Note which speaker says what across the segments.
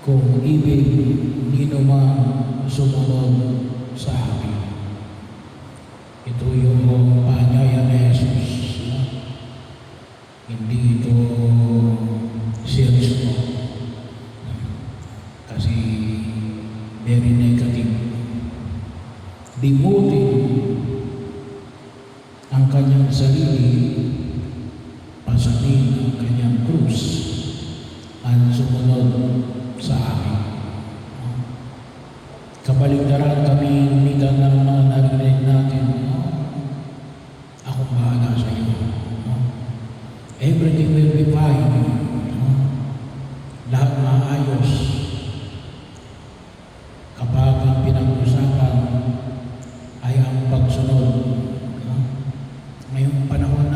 Speaker 1: kung ibig nino man sumunod sa akin. Ito yung paanyaya ni Jesus. Hindi ito serious mo. Kasi very negative. Limutin ang kanyang sarili, pasanin ang kanyang krus, at sumunod sa akin. Kabaligtaran kami minsan ng mga narinig natin, akong bahala sa iyo. Everything will be fine. Lahat maayos. Kapag ang pinag-usapan ay ang pagsunod. Ngayong panahon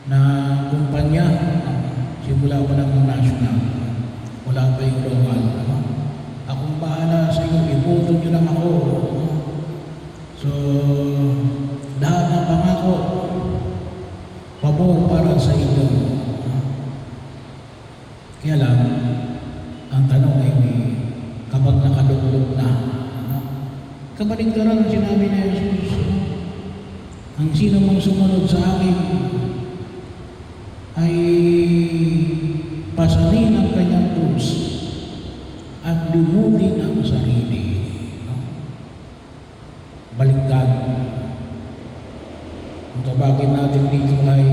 Speaker 1: na kumpanya, simula pa ng national, wala pa yung local. Akong bahala sa iyo, iboto nyo lang ako. So, lahat ng pangako, pabor para sa inyo. Kaya lang, ang tanong ay kapag nakalulog na, kabaligtaran ang sinabi ni Jesus, ang sino mang sumunod sa akin ay pasanin ang kanyang krus at limutin ang sarili. Baliktad. Ang tawagin natin dito ay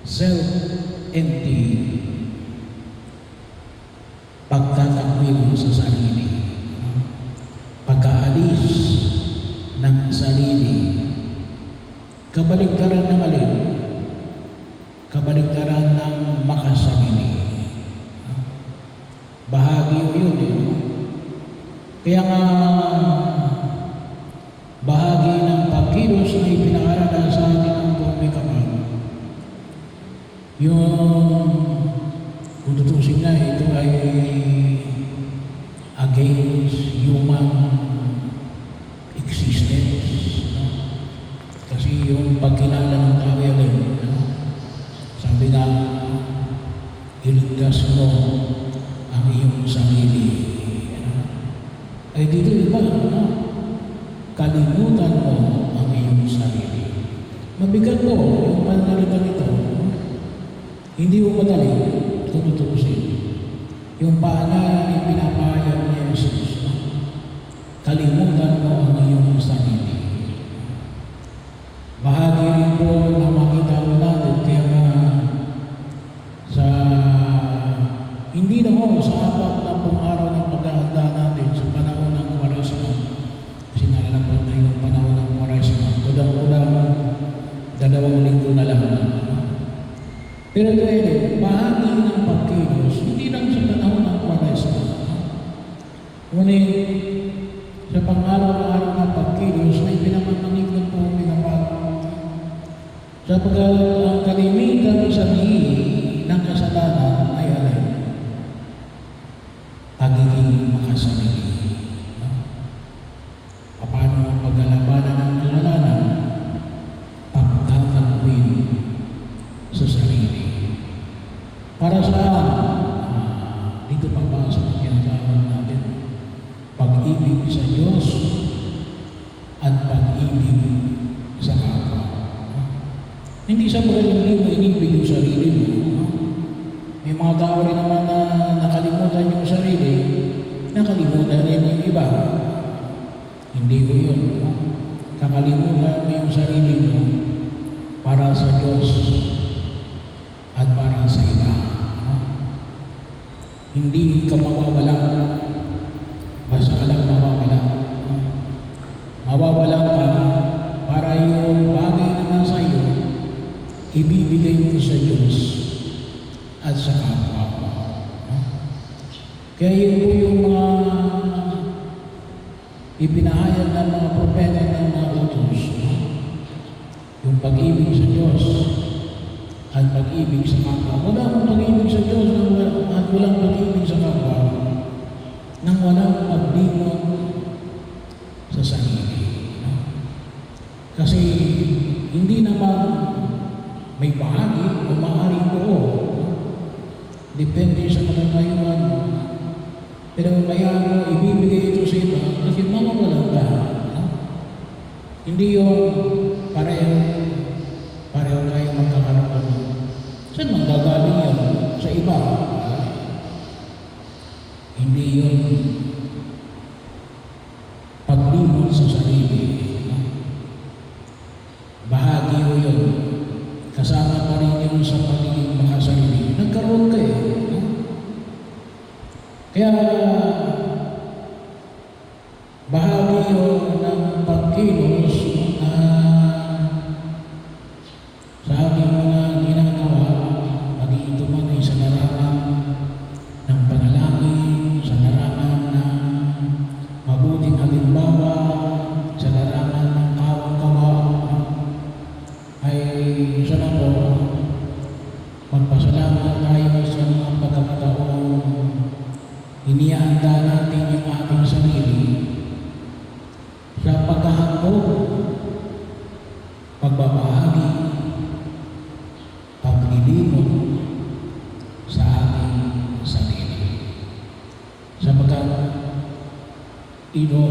Speaker 1: self-empty, pagtatakwil sa sarili, pagkaalis ng sarili. Kabaligtaran ng alin? Kabaligtaran ng makasarili. Bahagi yun eh. Kaya nga bahagi ng pagkilos na ipinakaralan sa atin ang buong may kapal. Yung kung tutusin na, ito ay against human existence. Kasi yung pagkilala ng tao yan, sabi nga, iligtas mo ang iyong sarili. Ay dito iba, kalimutan mo ang iyong sarili. Mabigat po yung panalitan nito. Hindi mo madali kung tutusin. Yung paana ay pinapahayag ni Jesus. Kalimutan mo ang iyong sarili. Bahagi rin po na makita mo natin kaya sa hindi na mo sa apat na pong araw ng paghahanda natin sa panahon ng Kwaresma. Sinalapot na yung panahon ng Kwaresma. Kulang-kulang 2 linggo na lang. Pero kaya bahagi ng pagkilos, hindi lang sa panahon ng Kwaresma. Ngunit sa pang-araw-araw ng pagkilos ay pinamamanig ng buong minapag. Sapagkat ang kalimitan sa ng kasalanan ay alay. Pagiging makasarili. Paano ang paglalabanan ng kasalanan? Pagtatakwil sa sarili. Para saan? Dito pagpasok ang kinatawag natin. Pag-ibig sa Diyos at pag-ibig sa kapwa. Hindi sa pag-ibig mo inibig yung sarili mo. May mga tao rin naman na nakalimutan yung sarili, nakalimutan rin yung iba. Hindi ko yun. Kakalimutan mo yung sarili mo para sa Diyos at para sa iba. Hindi ka mawawala. Basta ka lang mawawala. Mawawala ka para yung bagay naman sa iyo, ibibigay mo sa Diyos at sa kapwa. Kaya yun po yung mga ipinahayag ng mga propeta ng mga utos. Yung pag-ibig sa Diyos at pag-ibig sa kapwa. Wala akong pag-ibig sa Diyos at walang pag-ibig sa kapwa nang walang paglimot sa sarili. Kasi hindi naman may bahagi o maaaring buo. depende sa katatayuan mo. Pero kaya mo ibibigay ito sa iba kasi mawawalan ka. No? Hindi yung pareho tayo magkakaroon. Saan manggagaling yan? Sa iba. Hindi yun paglimot sa sarili. No? Bahagi mo yun. Kasama pa rin yun sa pagiging makasarili. Nagkaroon ka eh. No? Kaya bahagi yun ng pagkilos na sa ating mga ginagawa, maging ito man ay sa larangan ng panalangin, sa larangan ng mabuting halimbawa, sa larangan ng kawang-kawa, ay sana po magpasalamat tayo sa mga pagkakataon inihanda natin yung ating sarili sa paghahandog, pagbabahagi, paglilimot sa ating sarili. Sapagkat ito